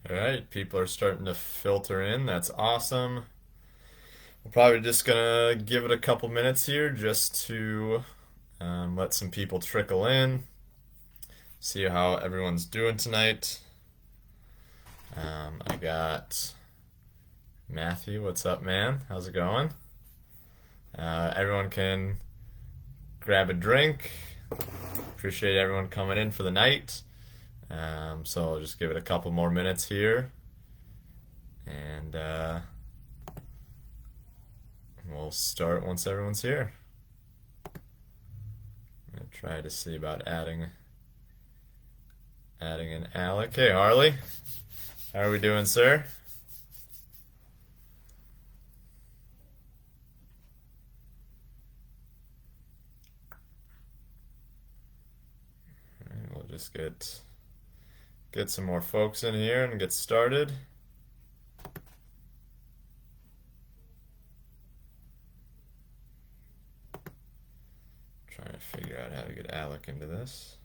All right, people are starting to filter in. That's awesome. We're probably just gonna give it a couple minutes here just to let some people trickle in, see how everyone's doing tonight. I got Matthew. What's up, man? How's it going? Everyone can grab a drink. Appreciate everyone coming in for the night. So I'll just give it a couple more minutes here, and we'll start once everyone's here. I'm gonna try to see about adding in Alec. Hey, Harley, how are we doing, sir? All right, we'll just get some more folks in here and get started. Trying to figure out how to get Alec into this.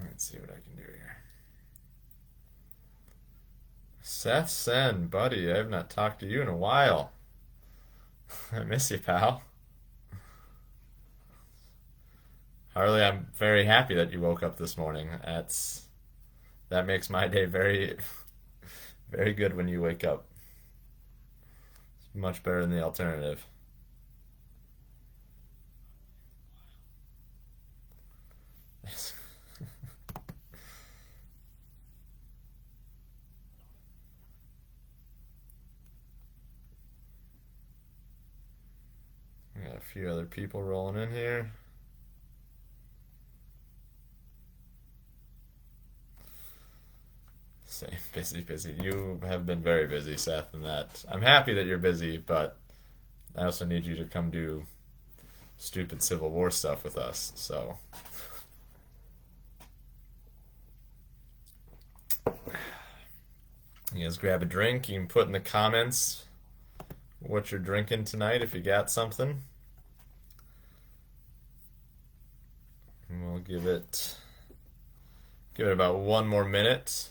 Let's see what I can do here. Seth Sen, buddy, I have not talked to you in a while. I miss you, pal. Harley, I'm very happy that you woke up this morning. That makes my day very, very good when you wake up. It's much better than the alternative. We got a few other people rolling in here. Same, busy, busy. You have been very busy, Seth, and that I'm happy that you're busy, but I also need you to come do stupid Civil War stuff with us. So, you guys grab a drink. You can put in the comments what you're drinking tonight if you got something. And we'll give it about one more minute,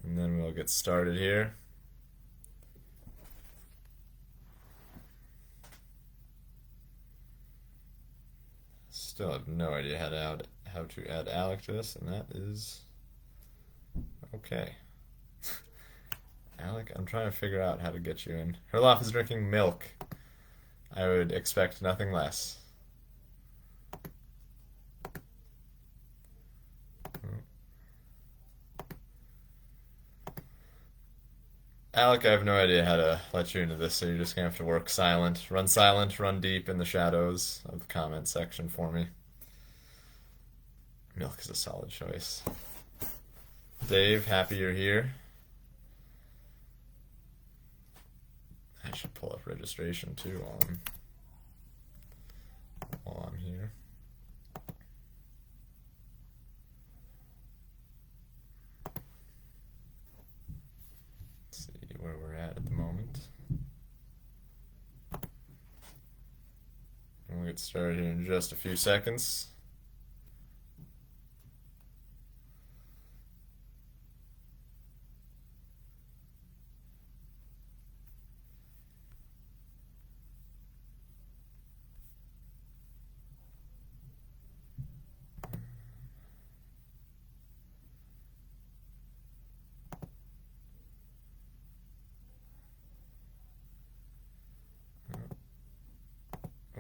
and then we'll get started here. Still have no idea how to add Alec to this, and that is okay. Alec, I'm trying to figure out how to get you in. Herloff is drinking milk. I would expect nothing less. Alec, I have no idea how to let you into this, so you're just gonna have to work silent. Run deep in the shadows of the comment section for me. Milk is a solid choice. Dave, happy you're here. I should pull up registration too while I'm here. Let's see where we're at the moment. And we'll get started here in just a few seconds.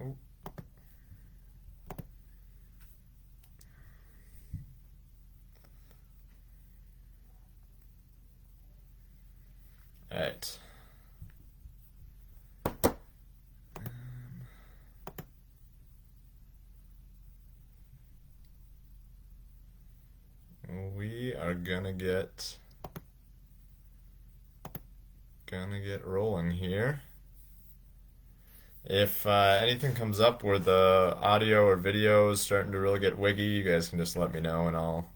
Oh. All right. We are gonna get rolling here. If anything comes up where the audio or video is starting to really get wiggy, you guys can just let me know and I'll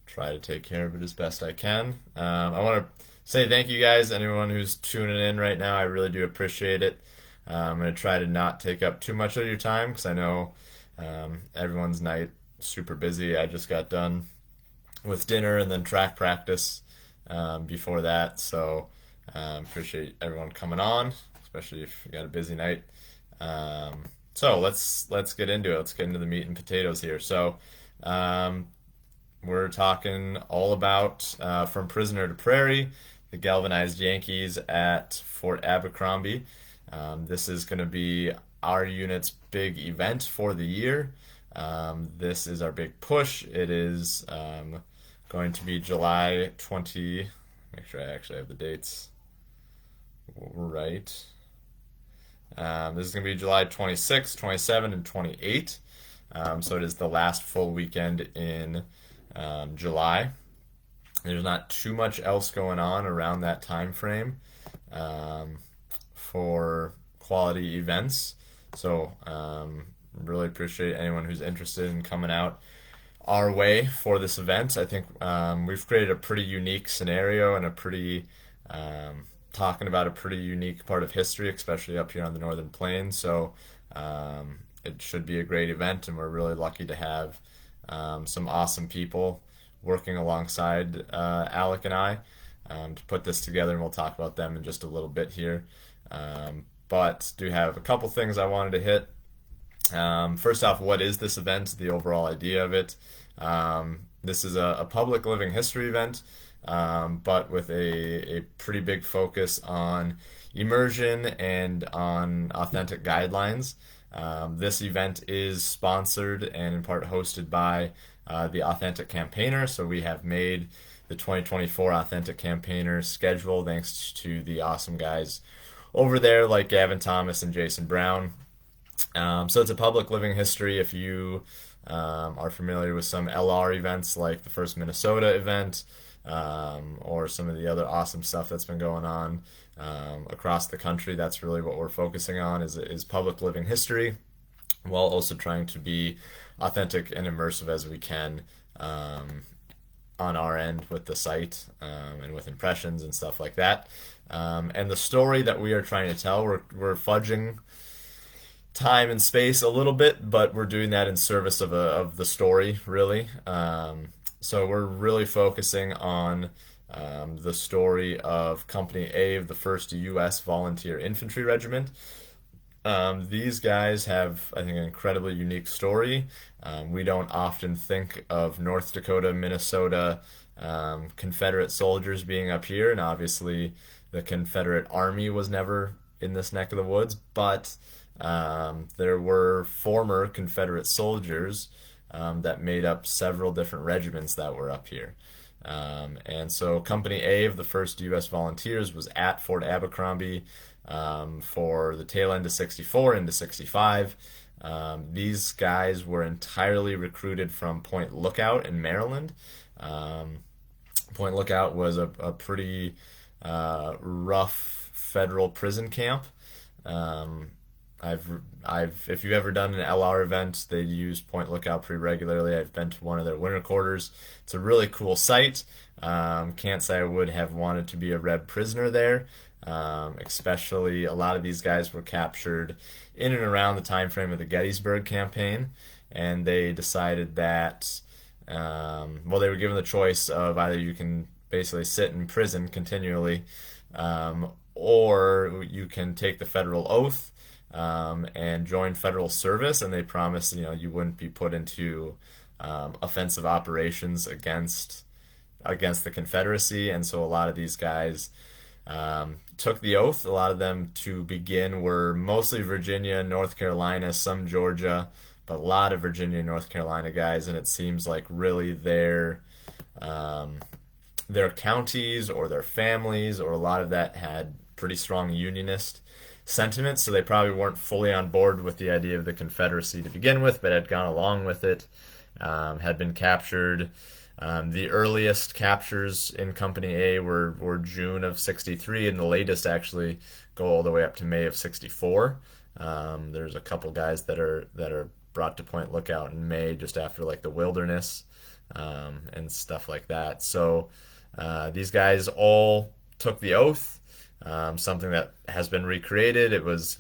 try to take care of it as best I can. I want to say thank you guys, anyone who's tuning in right now. I really do appreciate it. I'm going to try to not take up too much of your time because I know everyone's night super busy. I just got done with dinner and then track practice before that. So appreciate everyone coming on, especially if you got a busy night. So let's get into it. Let's get into the meat and potatoes here. So we're talking all about From Prisoner to Prairie, the Galvanized Yankees at Fort Abercrombie. This is going to be our unit's big event for the year. This is our big push. It is going to be July 20. Make sure I actually have the dates right. This is going to be July 26, 27, and 28. So it is the last full weekend in July. There's not too much else going on around that time frame for quality events. So really appreciate anyone who's interested in coming out our way for this event. I think we've created a pretty unique scenario and a pretty talking about a pretty unique part of history, especially up here on the Northern Plains. So it should be a great event, and we're really lucky to have some awesome people working alongside Alec and I to put this together, and we'll talk about them in just a little bit here. But do have a couple things I wanted to hit. First off, what is this event? The overall idea of it. This is a public living history event, but with a pretty big focus on immersion and on authentic guidelines. This event is sponsored and in part hosted by the Authentic Campaigner. So we have made the 2024 Authentic Campaigner schedule thanks to the awesome guys over there like Gavin Thomas and Jason Brown. So it's a public living history. If you are familiar with some LR events like the first Minnesota event or some of the other awesome stuff that's been going on across the country, that's really what we're focusing on is public living history, while also trying to be authentic and immersive as we can on our end with the site and with impressions and stuff like that. And the story that we are trying to tell, we're fudging time and space a little bit, but we're doing that in service of the story, really. So we're really focusing on the story of Company A of the 1st US Volunteer Infantry Regiment. These guys have, I think, an incredibly unique story. We don't often think of North Dakota, Minnesota, Confederate soldiers being up here, and obviously the Confederate Army was never in this neck of the woods, but there were former Confederate soldiers that made up several different regiments that were up here. And so Company A of the 1st U.S. Volunteers was at Fort Abercrombie for the tail end of 64 into 65. These guys were entirely recruited from Point Lookout in Maryland. Point Lookout was a pretty rough federal prison camp. If you've ever done an LR event, they use Point Lookout pretty regularly. I've been to one of their winter quarters. It's a really cool site. Can't say I would have wanted to be a Reb prisoner there. Especially a lot of these guys were captured in and around the time frame of the Gettysburg campaign, and they decided that they were given the choice of either you can basically sit in prison continually, or you can take the federal oath and join federal service, and they promised you wouldn't be put into offensive operations against the Confederacy. And so a lot of these guys took the oath. A lot of them to begin were mostly Virginia, North Carolina, some Georgia, but a lot of Virginia and North Carolina guys. And it seems like really their counties or their families or a lot of that had pretty strong Unionist sentiments, so they probably weren't fully on board with the idea of the Confederacy to begin with, but had gone along with it, had been captured. The earliest captures in Company A were June of 63, and the latest actually go all the way up to May of 64. There's a couple guys that are brought to Point Lookout in May, just after like the Wilderness and stuff like that. So these guys all took the oath. something that has been recreated. It was,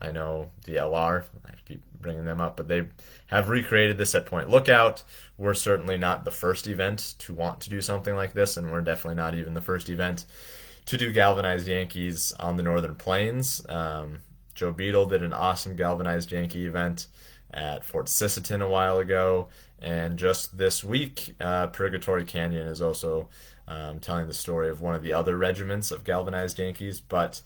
I know the LR, I keep bringing them up, but they have recreated this at Point Lookout. We're certainly not the first event to want to do something like this, and we're definitely not even the first event to do Galvanized Yankees on the Northern Plains. Joe Beadle did an awesome Galvanized Yankee event at Fort Sisseton a while ago, and just this week, Purgatory Canyon is also telling the story of one of the other regiments of Galvanized Yankees. But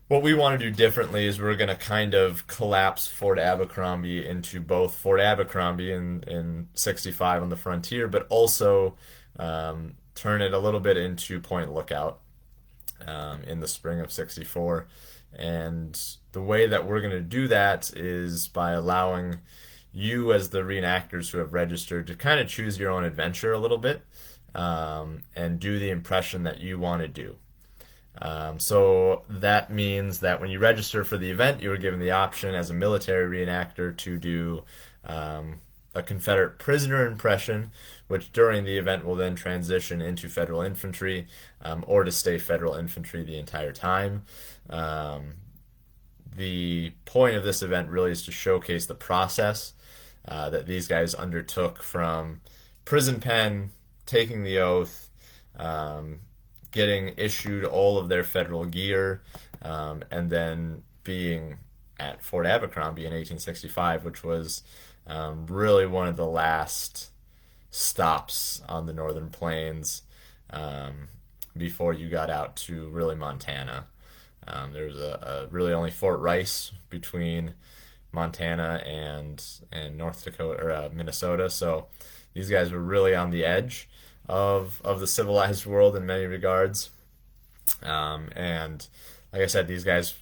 what we want to do differently is we're going to kind of collapse Fort Abercrombie into both Fort Abercrombie in 65 on the frontier, but also turn it a little bit into Point Lookout in the spring of 64. And the way that we're going to do that is by allowing you, as the reenactors who have registered, to kind of choose your own adventure a little bit, and do the impression that you want to do. So that means that when you register for the event, you were given the option as a military reenactor to do a Confederate prisoner impression, which during the event will then transition into Federal infantry, or to stay Federal infantry the entire time. The point of this event really is to showcase the process that these guys undertook from prison pen, taking the oath, getting issued all of their federal gear, and then being at Fort Abercrombie in 1865, which was really one of the last stops on the Northern Plains before you got out to really Montana. There was a really only Fort Rice between Montana and North Dakota or Minnesota, so these guys were really on the edge of the civilized world in many regards. And like I said, these guys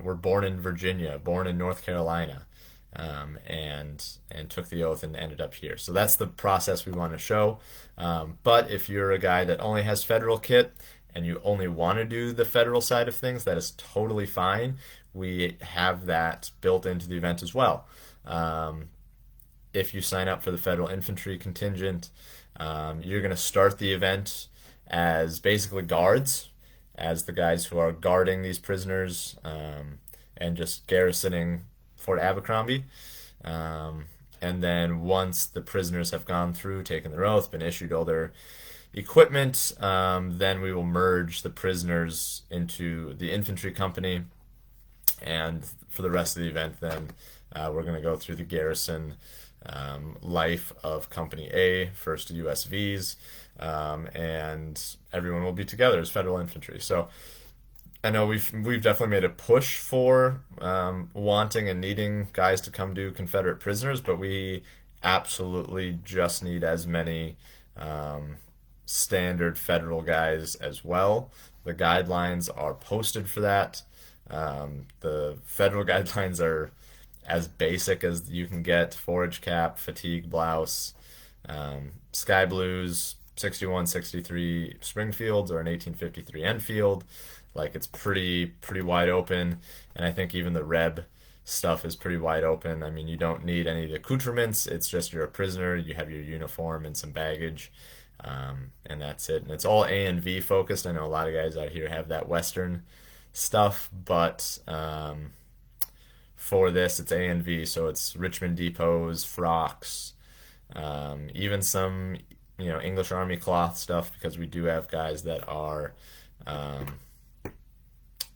were born in Virginia, born in North Carolina, and took the oath and ended up here. So that's the process we want to show. But if you're a guy that only has federal kit and you only want to do the federal side of things, that is totally fine. We have that built into the event as well. If you sign up for the Federal Infantry contingent, you're going to start the event as basically guards, as the guys who are guarding these prisoners, and just garrisoning Fort Abercrombie. And then once the prisoners have gone through, taken their oath, been issued all their equipment, then we will merge the prisoners into the infantry company. And for the rest of the event, then we're going to go through the garrison life of Company A, 1st USVs, and everyone will be together as Federal infantry. So I know we've definitely made a push for wanting and needing guys to come do Confederate prisoners, but we absolutely just need as many standard Federal guys as well. The guidelines are posted for that. The Federal guidelines are as basic as you can get: forage cap, fatigue blouse, sky blues, 61, 63 Springfields, or an 1853 Enfield. Like, it's pretty wide open, and I think even the Reb stuff is pretty wide open. I mean, you don't need any of the accoutrements. It's just you're a prisoner, you have your uniform and some baggage, and that's it. And it's all A and V focused. I know a lot of guys out here have that Western stuff, but for this, it's A and V, so it's Richmond depots, frocks, even some, English Army cloth stuff, because we do have guys that are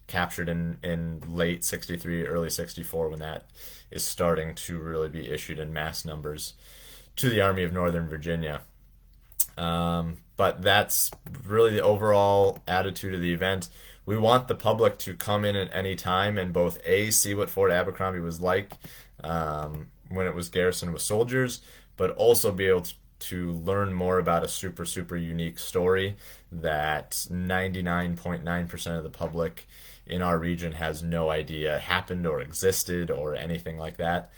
captured in late 63, early 64, when that is starting to really be issued in mass numbers to the Army of Northern Virginia. But that's really the overall attitude of the event. We want the public to come in at any time and both see what Fort Abercrombie was like when it was garrisoned with soldiers, but also be able to learn more about a super unique story that 99.9% of the public in our region has no idea happened or existed or anything like that.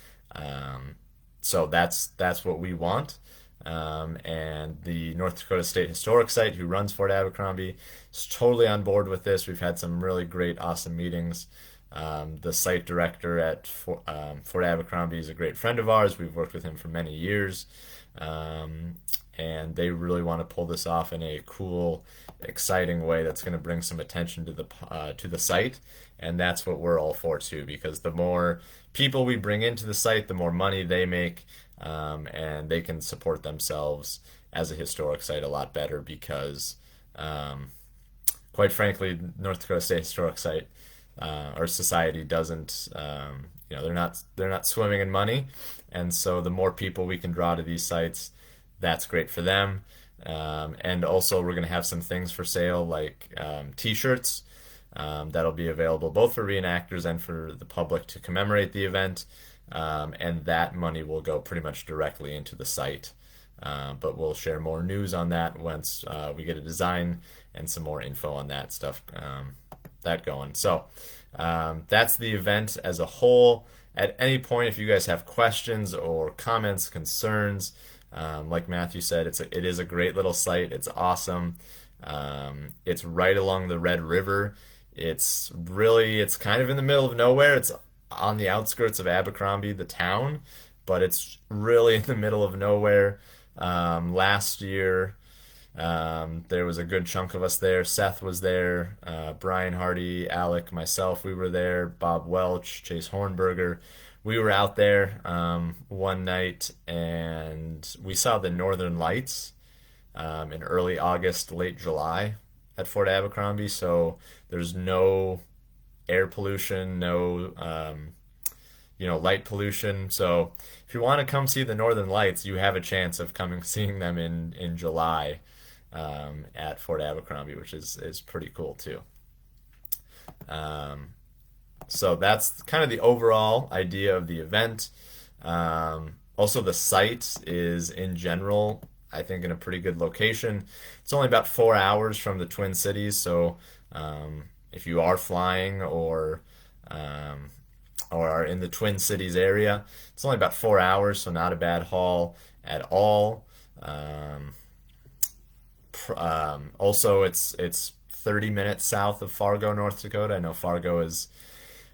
So that's what we want. And the North Dakota State Historic Site, who runs Fort Abercrombie, is totally on board with this. We've had some really great, awesome meetings. The site director at Fort Abercrombie is a great friend of ours. We've worked with him for many years. and they really want to pull this off in a cool, exciting way that's going to bring some attention to the site, and that's what we're all for too. Because the more people we bring into the site, the more money they make, and they can support themselves as a historic site a lot better. Because, quite frankly, North Dakota State Historic Site or Society doesn't, they're not swimming in money, and so the more people we can draw to these sites, that's great for them. And also, we're going to have some things for sale, like T-shirts, that'll be available both for reenactors and for the public to commemorate the event. And that money will go pretty much directly into the site. But we'll share more news on that once we get a design and some more info on that stuff that going. So that's the event as a whole. At any point, if you guys have questions or comments, concerns, like Matthew said, it is a great little site. It's awesome. It's right along the Red River. It's kind of in the middle of nowhere. It's on the outskirts of Abercrombie, the town, but it's really in the middle of nowhere. Last year, there was a good chunk of us there. Seth was there, Brian Hardy, Alec, myself, we were there, Bob Welch, Chase Hornberger. We were out there one night, and we saw the Northern Lights in early August, late July at Fort Abercrombie. So there's no air pollution, no light pollution. So if you want to come see the Northern Lights, you have a chance of seeing them in July at Fort Abercrombie, which is pretty cool too. So that's kind of the overall idea of the event. Also, the site is, in general, I think, in a pretty good location. It's only about 4 hours from the Twin Cities, so if you are flying or are in the Twin Cities area, it's only about 4 hours, so not a bad haul at all. Also, it's 30 minutes south of Fargo, North Dakota. I know Fargo is,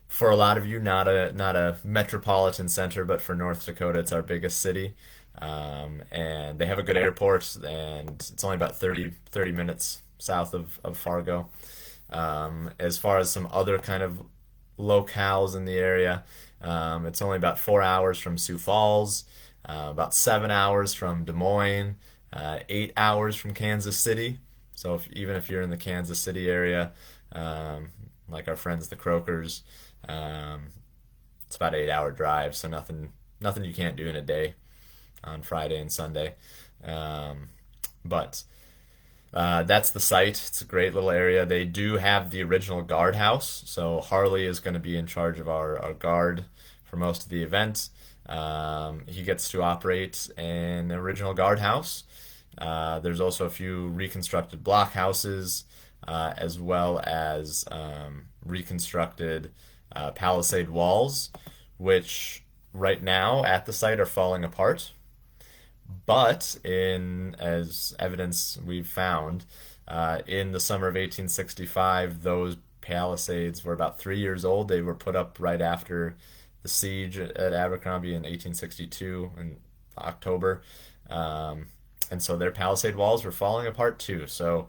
for a lot of you, not a metropolitan center, but for North Dakota, it's our biggest city. And they have a good airport, and it's only about 30 minutes south of Fargo. As far as some other kind of locales in the area, it's only about 4 hours from Sioux Falls, about 7 hours from Des Moines, 8 hours from Kansas City. So even if you're in the Kansas City area, like our friends the Croakers, it's about 8 hour drive, so nothing you can't do in a day on Friday and Sunday. But that's the site. It's a great little area. They do have the original guardhouse, so Harley is going to be in charge of our guard for most of the event. He gets to operate an original guardhouse. There's also a few reconstructed blockhouses, as well as reconstructed palisade walls, which right now at the site are falling apart. But as evidence we've found, in the summer of 1865, those palisades were about 3 years old. They were put up right after the siege at Abercrombie in 1862 in October. And so their palisade walls were falling apart too. So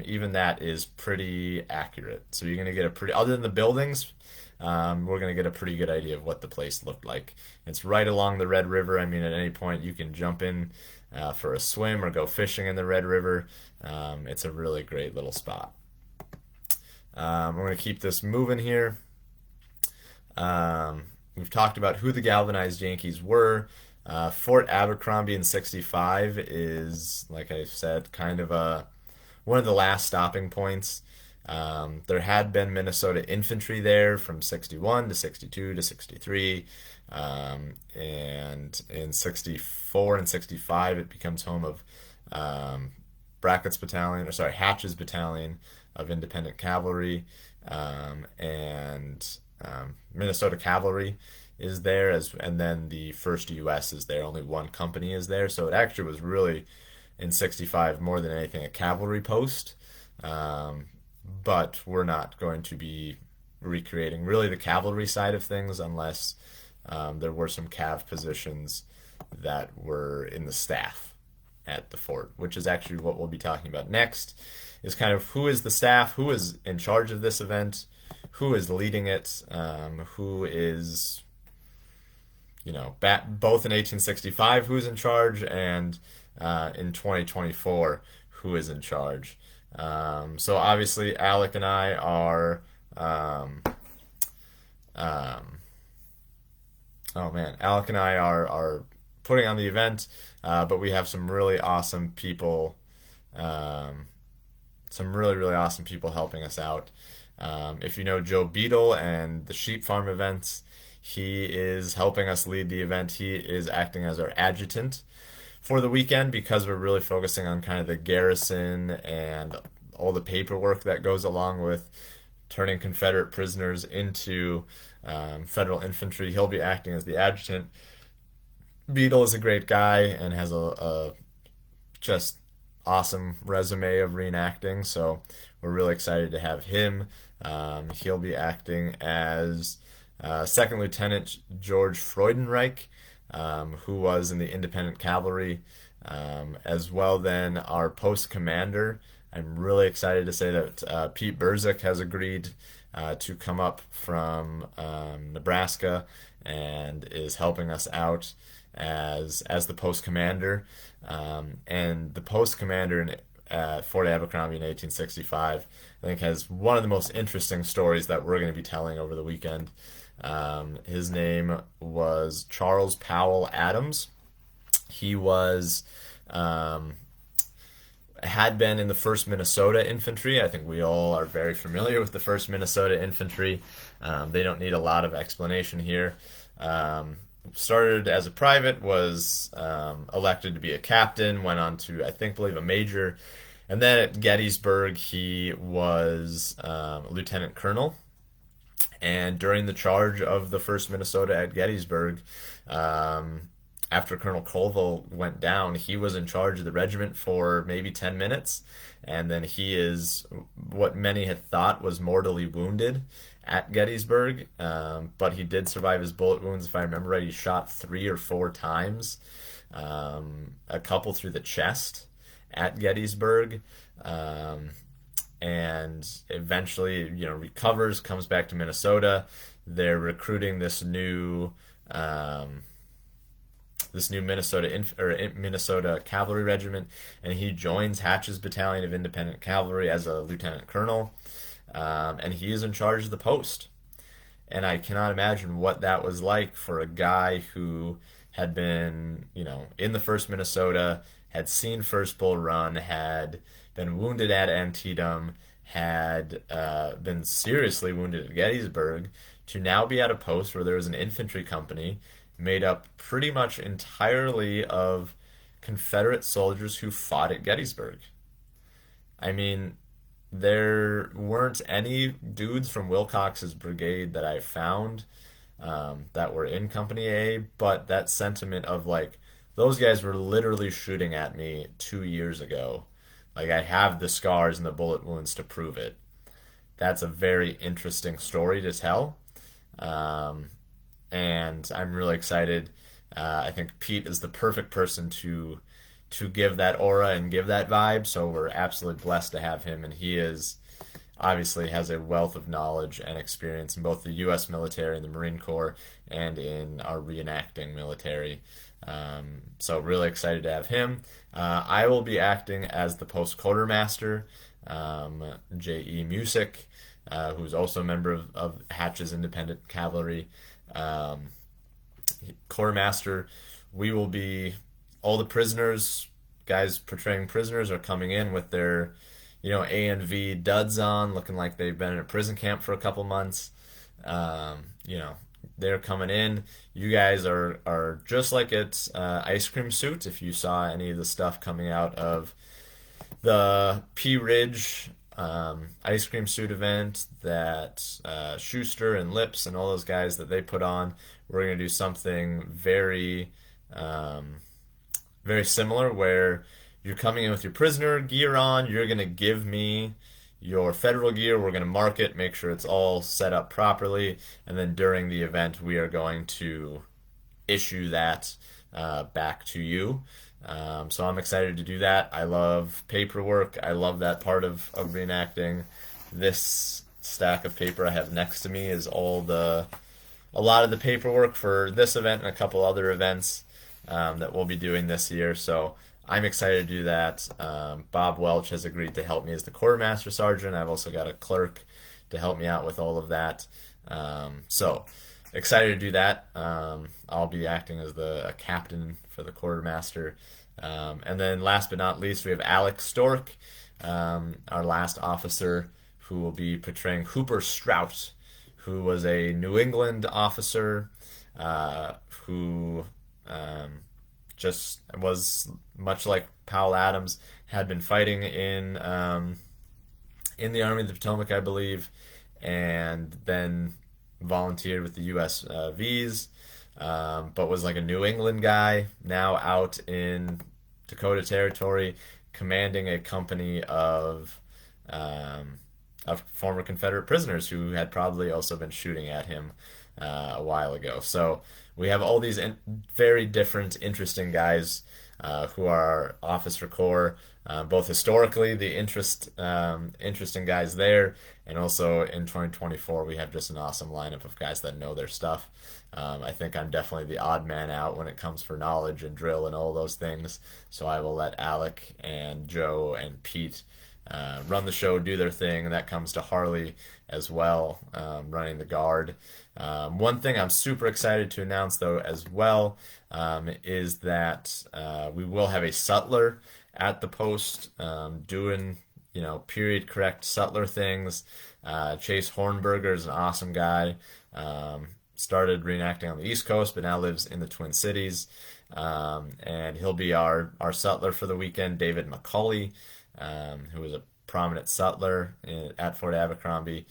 even that is pretty accurate. So you're going to get other than the buildings, we're going to get a pretty good idea of what the place looked like. It's right along the Red River. I mean, at any point you can jump in for a swim or go fishing in the Red River. It's a really great little spot. We're going to keep this moving here. We've talked about who the Galvanized Yankees were. Fort Abercrombie in 65 is, like I said, kind of one of the last stopping points. There had been Minnesota infantry there from 61 to 62 to 63, and in 64 and 65 it becomes home of Hatch's Battalion of Independent Cavalry, and Minnesota Cavalry is there, and then the 1st US is there. Only one company is there, so it actually was really, in 65, more than anything, a cavalry post. But we're not going to be recreating really the cavalry side of things unless there were some cav positions that were in the staff. at the fort, which is actually what we'll be talking about next, is kind of who is the staff, who is in charge of this event, who is leading it, who is, both in 1865, who's in charge, and in 2024, who is in charge. So obviously, Alec and I are. Alec and I are putting on the event, but we have some really awesome people, some really, really awesome people helping us out. If you know Joe Beadle and the sheep farm events, he is helping us lead the event. He is acting as our adjutant for the weekend because we're really focusing on kind of the garrison and all the paperwork that goes along with turning Confederate prisoners into federal infantry. He'll be acting as the adjutant. Beadle is a great guy and has a just awesome resume of reenacting, so we're really excited to have him. He'll be acting as Second Lieutenant George Freudenreich, who was in the Independent Cavalry, as well. Then our post commander, I'm really excited to say that Pete Berzik has agreed to come up from Nebraska and is helping us out as the post commander. And the post commander at Fort Abercrombie in 1865, I think, has one of the most interesting stories that we're going to be telling over the weekend. His name was Charles Powell Adams. He was had been in the 1st Minnesota Infantry. I think we all are very familiar with the 1st Minnesota Infantry. They don't need a lot of explanation here. Started as a private, was elected to be a captain, went on to, I believe, a major. And then at Gettysburg, he was a lieutenant colonel. And during the charge of the 1st Minnesota at Gettysburg, after Colonel Colville went down, he was in charge of the regiment for maybe 10 minutes. And then he is what many had thought was mortally wounded at Gettysburg. But he did survive his bullet wounds. If I remember right, he shot 3 or 4 times, a couple through the chest at Gettysburg. And eventually, recovers, comes back to Minnesota. They're recruiting this new Minnesota Cavalry Regiment, and he joins Hatch's Battalion of Independent Cavalry as a lieutenant colonel, and he is in charge of the post. And I cannot imagine what that was like for a guy who had been, in the 1st Minnesota, had seen First Bull Run, had been wounded at Antietam, had been seriously wounded at Gettysburg, to now be at a post where there was an infantry company made up pretty much entirely of Confederate soldiers who fought at Gettysburg. I mean, there weren't any dudes from Wilcox's brigade that I found that were in Company A, but that sentiment of like, those guys were literally shooting at me 2 years ago. Like, I have the scars and the bullet wounds to prove it. That's a very interesting story to tell. And I'm really excited. I think Pete is the perfect person to give that aura and give that vibe, so we're absolutely blessed to have him, and he is obviously has a wealth of knowledge and experience in both the U.S. military and the Marine Corps and in our reenacting military. So really excited to have him. I will be acting as the post quartermaster, J.E. Music, who's also a member of Hatch's Independent Cavalry. Quartermaster, we will be, all the prisoners, guys portraying prisoners are coming in with their, A&V duds on, looking like they've been in a prison camp for a couple months. They're coming in. You guys are just like it's Ice Cream Suit. If you saw any of the stuff coming out of the Pea Ridge Ice Cream Suit event that Schuster and Lips and all those guys that they put on, we're going to do something very, very similar where you're coming in with your prisoner gear on. You're going to give me your federal gear. We're going to mark it, make sure it's all set up properly, and then during the event we are going to issue that back to you. So I'm excited to do that. I love paperwork. I love that part of reenacting. This stack of paper I have next to me is a lot of the paperwork for this event and a couple other events that we'll be doing this year. So I'm excited to do that. Bob Welch has agreed to help me as the quartermaster sergeant. I've also got a clerk to help me out with all of that. So excited to do that. I'll be acting as the a captain for the quartermaster. And then last but not least, we have Alex Stork, our last officer, who will be portraying Hooper Strout, who was a New England officer who just was much like Powell Adams, had been fighting in the Army of the Potomac, I believe, and then volunteered with the US Vs, but was like a New England guy, now out in Dakota Territory, commanding a company of former Confederate prisoners who had probably also been shooting at him a while ago. So we have all these very different, interesting guys who are Officer Corps, both historically, the interesting guys there, and also in 2024, we have just an awesome lineup of guys that know their stuff. I think I'm definitely the odd man out when it comes for knowledge and drill and all those things. So I will let Alec and Joe and Pete run the show, do their thing, and that comes to Harley as well, running the guard. One thing I'm super excited to announce, though, as well, is that we will have a sutler at the post doing, period correct sutler things. Chase Hornberger is an awesome guy. Started reenacting on the East Coast, but now lives in the Twin Cities. And he'll be our sutler for the weekend. David McCauley, who was a prominent sutler at Fort Abercrombie.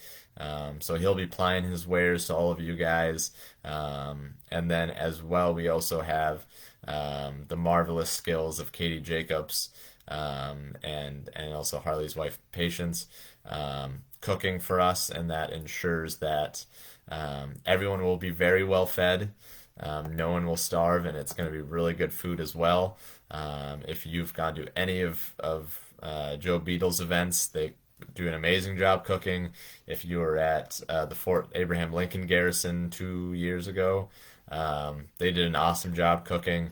So he'll be plying his wares to all of you guys. And then as well, we also have the marvelous skills of Katie Jacobs and also Harley's wife, Patience, cooking for us, and that ensures that everyone will be very well fed. No one will starve, and it's going to be really good food as well. If you've gone to any of Joe Beadle's events, they do an amazing job cooking. If you were at the Fort Abraham Lincoln Garrison 2 years ago, they did an awesome job cooking.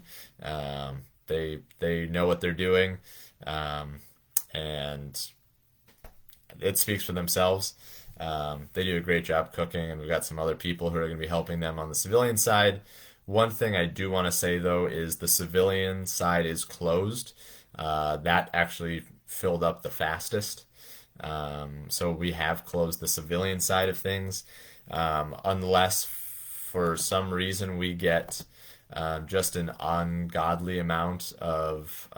They know what they're doing, and it speaks for themselves. They do a great job cooking, and we've got some other people who are going to be helping them on the civilian side. One thing I do want to say, though, is the civilian side is closed. That actually filled up the fastest. So we have closed the civilian side of things, unless for some reason we get just an ungodly amount of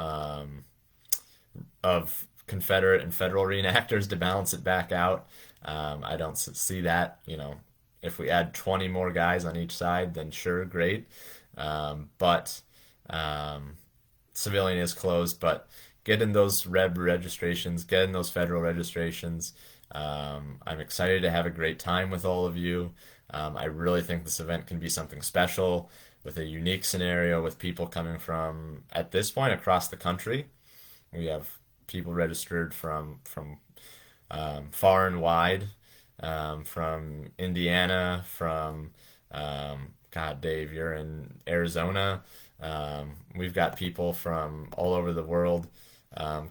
Confederate and federal reenactors to balance it back out. I don't see that. If we add 20 more guys on each side, then sure, great. But civilian is closed, but getting those Reb registrations, getting those federal registrations. I'm excited to have a great time with all of you. I really think this event can be something special with a unique scenario with people coming from, at this point, across the country. We have people registered from far and wide, from Indiana, from God, Dave, you're in Arizona. We've got people from all over the world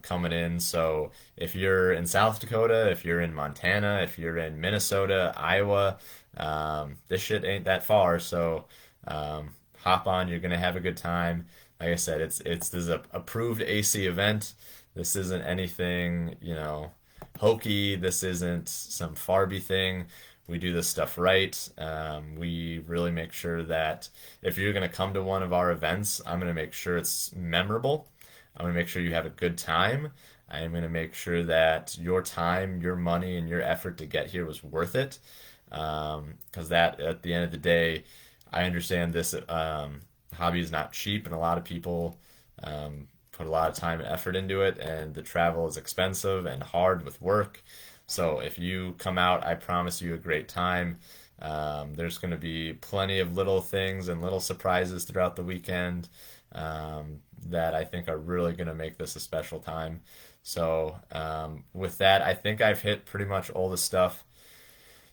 coming in. So if you're in South Dakota, if you're in Montana, if you're in Minnesota, Iowa, this shit ain't that far. So hop on, you're gonna have a good time. Like I said, this is a approved AC event. This isn't anything, hokey. This isn't some Farby thing. We do this stuff right. We really make sure that if you're going to come to one of our events, I'm going to make sure it's memorable. I'm going to make sure you have a good time. I'm going to make sure that your time, your money, and your effort to get here was worth it. Because that, at the end of the day, I understand this hobby is not cheap, and a lot of people put a lot of time and effort into it, and the travel is expensive and hard with work. So if you come out, I promise you a great time. There's going to be plenty of little things and little surprises throughout the weekend that I think are really going to make this a special time. So, with that, I think I've hit pretty much all the stuff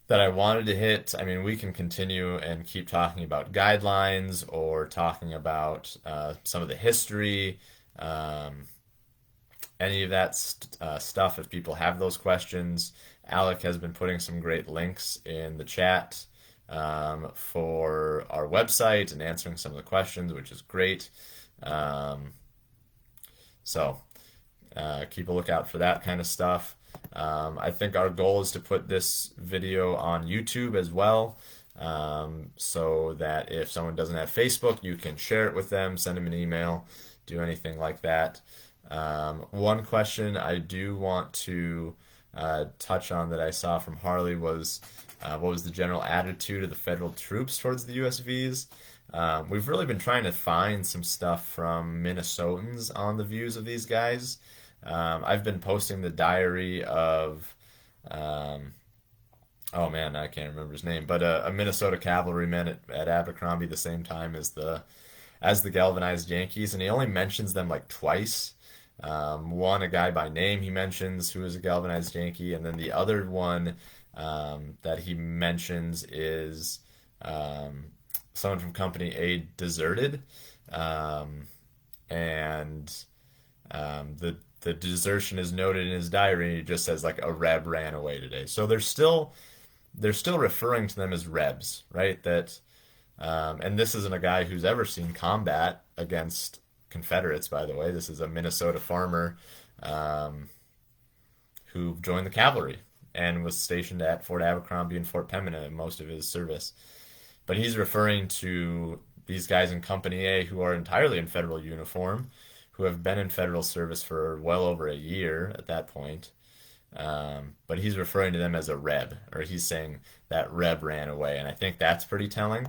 that I wanted to hit. I mean, we can continue and keep talking about guidelines or talking about some of the history, any of that stuff if people have those questions. Alec has been putting some great links in the chat for our website and answering some of the questions, which is great. So keep a lookout for that kind of stuff. I think our goal is to put this video on YouTube as well, so that if someone doesn't have Facebook, you can share it with them, send them an email, do anything like that. One question I do want to touch on that I saw from Harley was what was the general attitude of the federal troops towards the USVs? We've really been trying to find some stuff from Minnesotans on the views of these guys. I've been posting the diary of, oh man, I can't remember his name, but a Minnesota cavalryman at Abercrombie the same time as the Galvanized Yankees, and he only mentions them like twice. One, a guy by name he mentions who is a Galvanized Yankee, and then the other one that he mentions is someone from Company A deserted, and the desertion is noted in his diary, and he just says like a Reb ran away today. So they're still referring to them as Rebs, right? That and this isn't a guy who's ever seen combat against Confederates, by the way. This is a Minnesota farmer who joined the cavalry and was stationed at Fort Abercrombie and Fort Pembina in most of his service. But he's referring to these guys in Company A who are entirely in federal uniform, who have been in federal service for well over a year at that point. But he's referring to them as a Reb, or he's saying that Reb ran away, and I think that's pretty telling.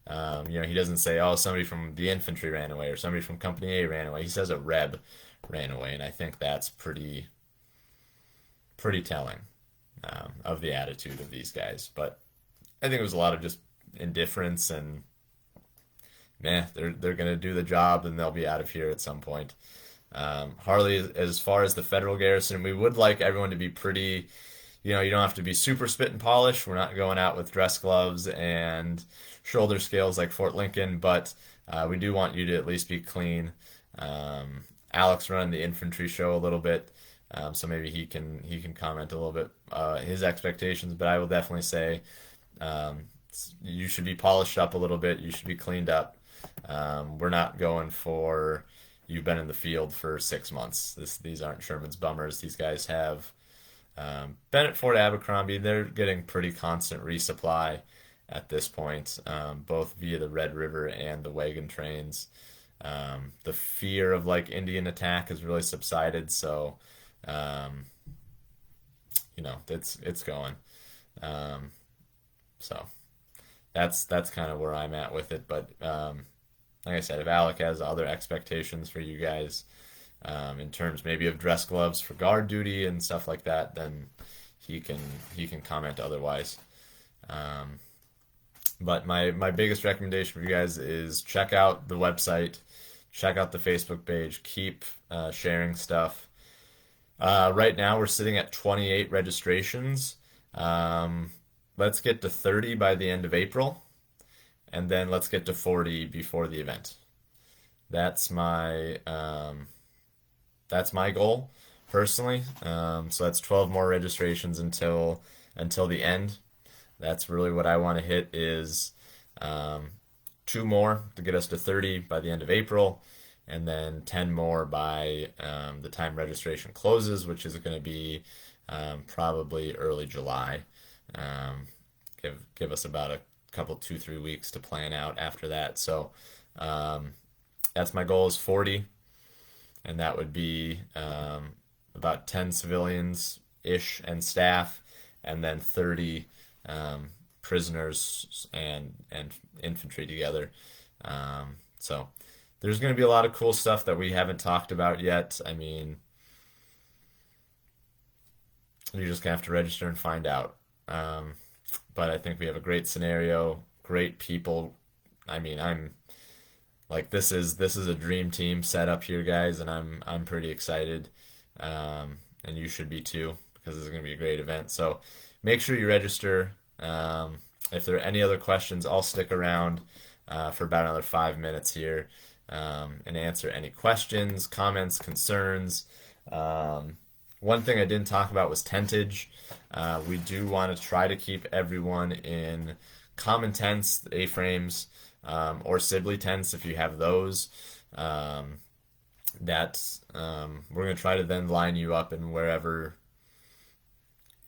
He doesn't say, oh, somebody from the infantry ran away or somebody from Company A ran away. He says a Reb ran away, and I think that's pretty telling of the attitude of these guys. But I think it was a lot of just indifference and they're gonna do the job and they'll be out of here at some point. Harley, as far as the federal garrison, we would like everyone to be pretty, you don't have to be super spit and polish. We're not going out with dress gloves and shoulder scales like Fort Lincoln, but we do want you to at least be clean. Alex running the infantry show a little bit, so maybe he can comment a little bit his expectations, but I will definitely say you should be polished up a little bit. You should be cleaned up. We're not going for you've been in the field for 6 months. These aren't Sherman's bummers. These guys have been at Fort Abercrombie. They're getting pretty constant resupply at this point, both via the Red River and the wagon trains. The fear of like Indian attack has really subsided, so it's going. So that's kind of where I'm at with it. But like I said, if Alec has other expectations for you guys in terms maybe of dress gloves for guard duty and stuff like that, then he can comment otherwise. But my biggest recommendation for you guys is check out the website, check out the Facebook page, keep sharing stuff. Right now we're sitting at 28 registrations. Let's get to 30 by the end of April, and then let's get to 40 before the event. That's my goal personally. So that's 12 more registrations until the end. That's really what I want to hit is 2 more to get us to 30 by the end of April, and then 10 more by the time registration closes, which is going to be probably early July. Give us about a couple 2-3 weeks to plan out after that. So that's my goal is 40, and that would be about 10 civilians ish and staff, and then 30 prisoners and infantry together. So there's going to be a lot of cool stuff that we haven't talked about yet. I mean, you're just gonna have to register and find out. but I think we have a great scenario, great people. I mean, I'm like this is a dream team set up here, guys, and I'm pretty excited, and you should be too because this is going to be a great event. So make sure you register. If there are any other questions, I'll stick around for about another 5 minutes here and answer any questions, comments, concerns. One thing I didn't talk about was tentage. We do want to try to keep everyone in common tents, A-frames, or Sibley tents if you have those. We're going to try to then line you up in wherever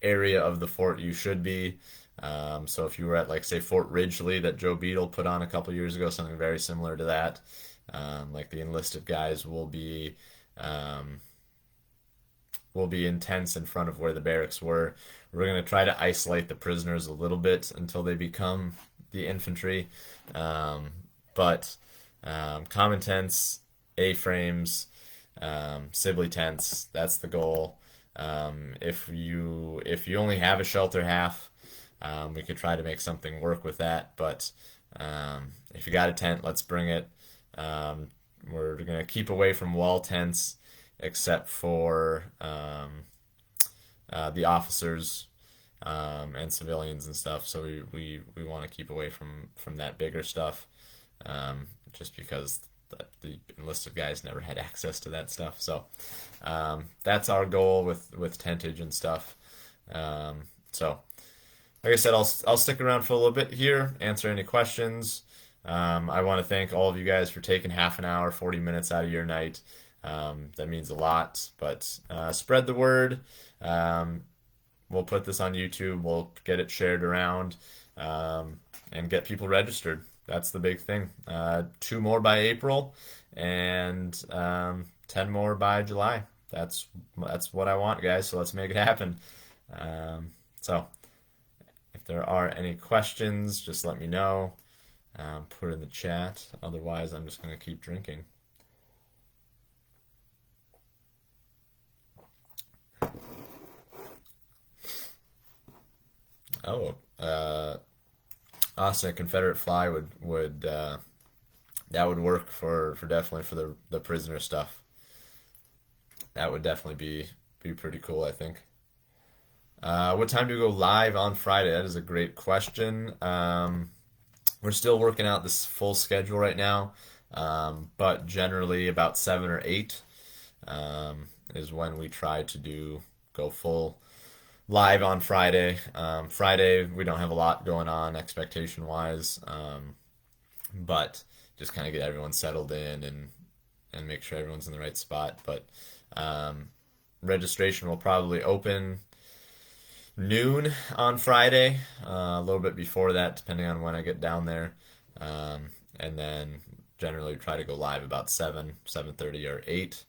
area of the fort you should be. So if you were at, like, say, Fort Ridgely that Joe Beadle put on a couple years ago, something very similar to that, like the enlisted guys will be in tents in front of where the barracks were. We're going to try to isolate the prisoners a little bit until they become the infantry. But common tents, A-frames, Sibley tents, that's the goal. If you only have a shelter half, we could try to make something work with that. But if you got a tent, let's bring it. We're going to keep away from wall tents except for the officers and civilians and stuff. So we want to keep away from that bigger stuff, just because the enlisted guys never had access to that stuff. So that's our goal with tentage and stuff. So like I said, I'll stick around for a little bit here, answer any questions. I want to thank all of you guys for taking half an hour, 40 minutes out of your night. That means a lot, but spread the word. We'll put this on YouTube. We'll get it shared around and get people registered. That's the big thing. 2 more by April and 10 more by July. That's what I want, guys. So let's make it happen. So if there are any questions, just let me know. Put it in the chat. Otherwise, I'm just going to keep drinking. Oh, Austin, a Confederate fly would that would work for definitely for the prisoner stuff. That would definitely be pretty cool, I think. What time do we go live on Friday? That is a great question. We're still working out this full schedule right now, but generally about 7 or 8 is when we try to go full live on Friday. Friday, we don't have a lot going on expectation-wise, but just kind of get everyone settled in and make sure everyone's in the right spot. But registration will probably open noon on Friday, a little bit before that, depending on when I get down there, and then generally try to go live about 7:30 or 8.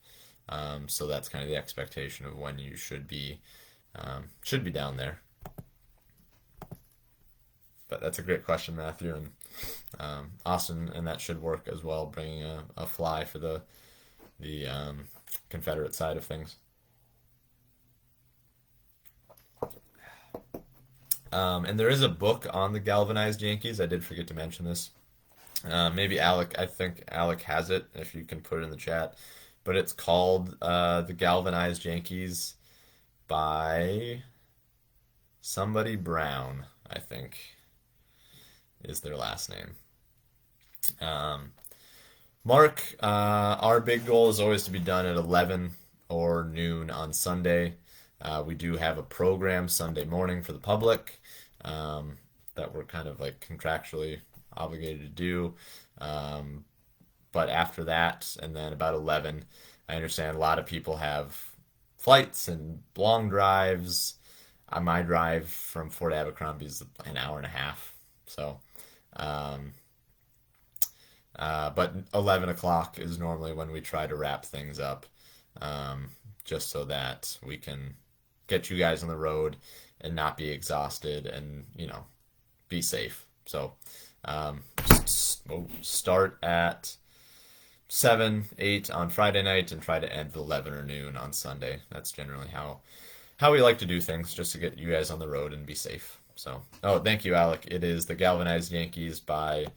So that's kind of the expectation of when you should be down there. But that's a great question, Matthew, and Austin, and that should work as well, bringing a fly for the Confederate side of things. And there is a book on the Galvanized Yankees. I did forget to mention this. Maybe Alec, I think Alec has it, if you can put it in the chat. But it's called The Galvanized Yankees by somebody Brown, I think, is their last name. Mark, our big goal is always to be done at 11 or noon on Sunday. We do have a program Sunday morning for the public that we're kind of like contractually obligated to do. But after that, and then about 11, I understand a lot of people have flights and long drives. My drive from Fort Abercrombie is an hour and a half. So, but 11 o'clock is normally when we try to wrap things up, just so that we can get you guys on the road and not be exhausted and, be safe. So, we'll start at 7, 8 on Friday night and try to end at 11 or noon on Sunday. That's generally how we like to do things, just to get you guys on the road and be safe. So, oh, thank you, Alec. It is The Galvanized Yankees by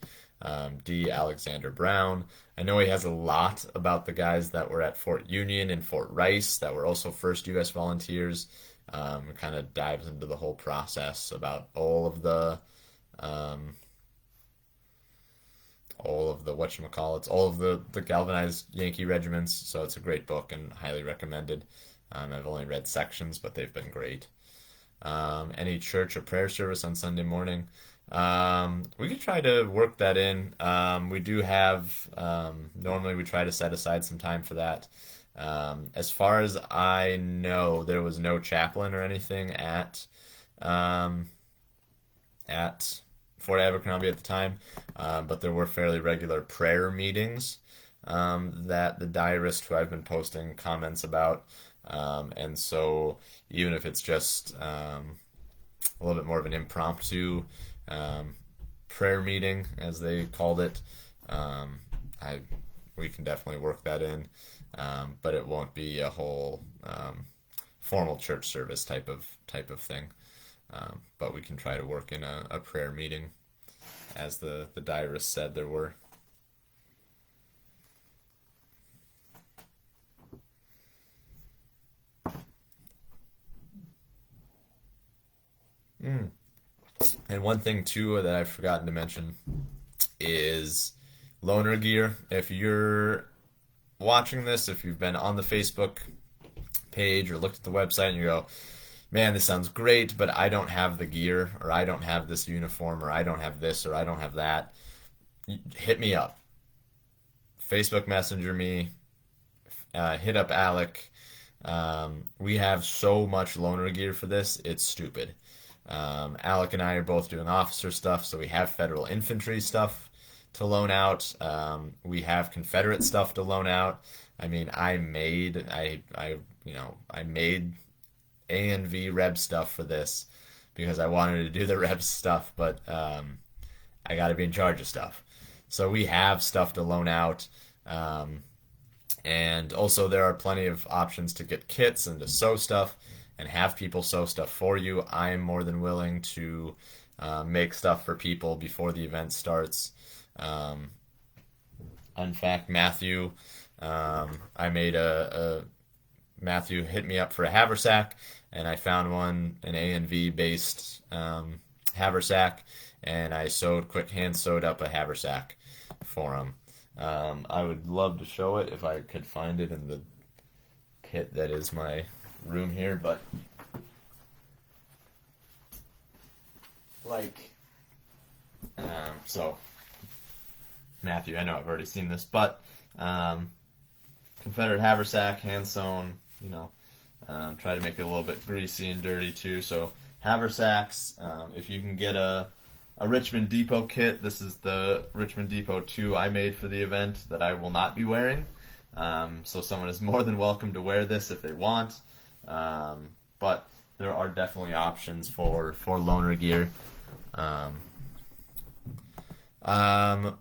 D. Alexander Brown. I know he has a lot about the guys that were at Fort Union and Fort Rice that were also first US volunteers. Kind of dives into the whole process about um, all of the whatchamacallits, all of the galvanized Yankee regiments. So it's a great book and highly recommended. I've only read sections, but they've been great. Any church or prayer service on Sunday morning. We could try to work that in. We do have, normally we try to set aside some time for that. As far as I know, there was no chaplain or anything um, at Fort Abercrombie at the time, but there were fairly regular prayer meetings that the diarist who I've been posting comments about. And so even if it's just a little bit more of an impromptu um, prayer meeting, as they called it, I we can definitely work that in, but it won't be a whole formal church service type of thing. But we can try to work in a prayer meeting, as the diarist said there were. Mm. And one thing too that I've forgotten to mention is loaner gear. If you're watching this, if you've been on the Facebook page or looked at the website and you go, man, this sounds great, but I don't have the gear, or I don't have this uniform, or I don't have this, or I don't have that, hit me up. Facebook Messenger me, hit up Alec. We have so much loaner gear for this, it's stupid. Alec and I are both doing officer stuff, so we have federal infantry stuff to loan out. We have Confederate stuff to loan out. I mean, I made A and V Reb stuff for this because I wanted to do the Reb stuff, but I got to be in charge of stuff. So we have stuff to loan out. And also there are plenty of options to get kits and to sew stuff and have people sew stuff for you. I am more than willing to make stuff for people before the event starts. Um, in fact, I made Matthew hit me up for a haversack, and I found an A and V based haversack, and I quick hand sewed up a haversack for him. I would love to show it if I could find it in the kit that is my room here, but like, so Matthew, I know I've already seen this, but Confederate haversack, hand sewn, try to make it a little bit greasy and dirty too. So haversacks, if you can get a Richmond Depot kit, this is the Richmond Depot 2 I made for the event that I will not be wearing. So someone is more than welcome to wear this if they want. But there are definitely options for loaner gear.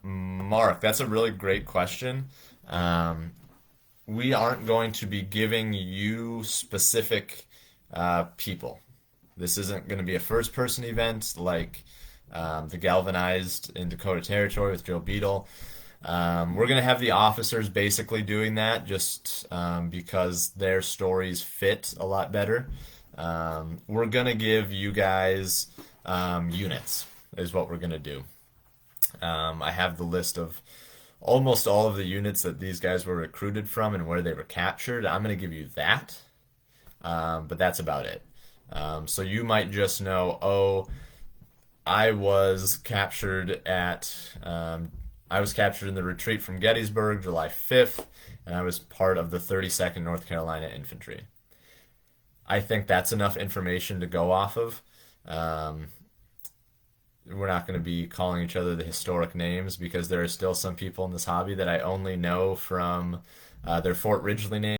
Mark, that's a really great question. We aren't going to be giving you specific people. This isn't going to be a first-person event like the Galvanized in Dakota Territory with Joe Beadle. We're going to have the officers basically doing that just because their stories fit a lot better. We're going to give you guys units is what we're going to do. I have the list of almost all of the units that these guys were recruited from and where they were captured. I'm going to give you that, but that's about it. So you might just know, I was captured in the retreat from Gettysburg, July 5th, and I was part of the 32nd North Carolina Infantry. I think that's enough information to go off of. We're not going to be calling each other the historic names because there are still some people in this hobby that I only know from their Fort Ridgely name.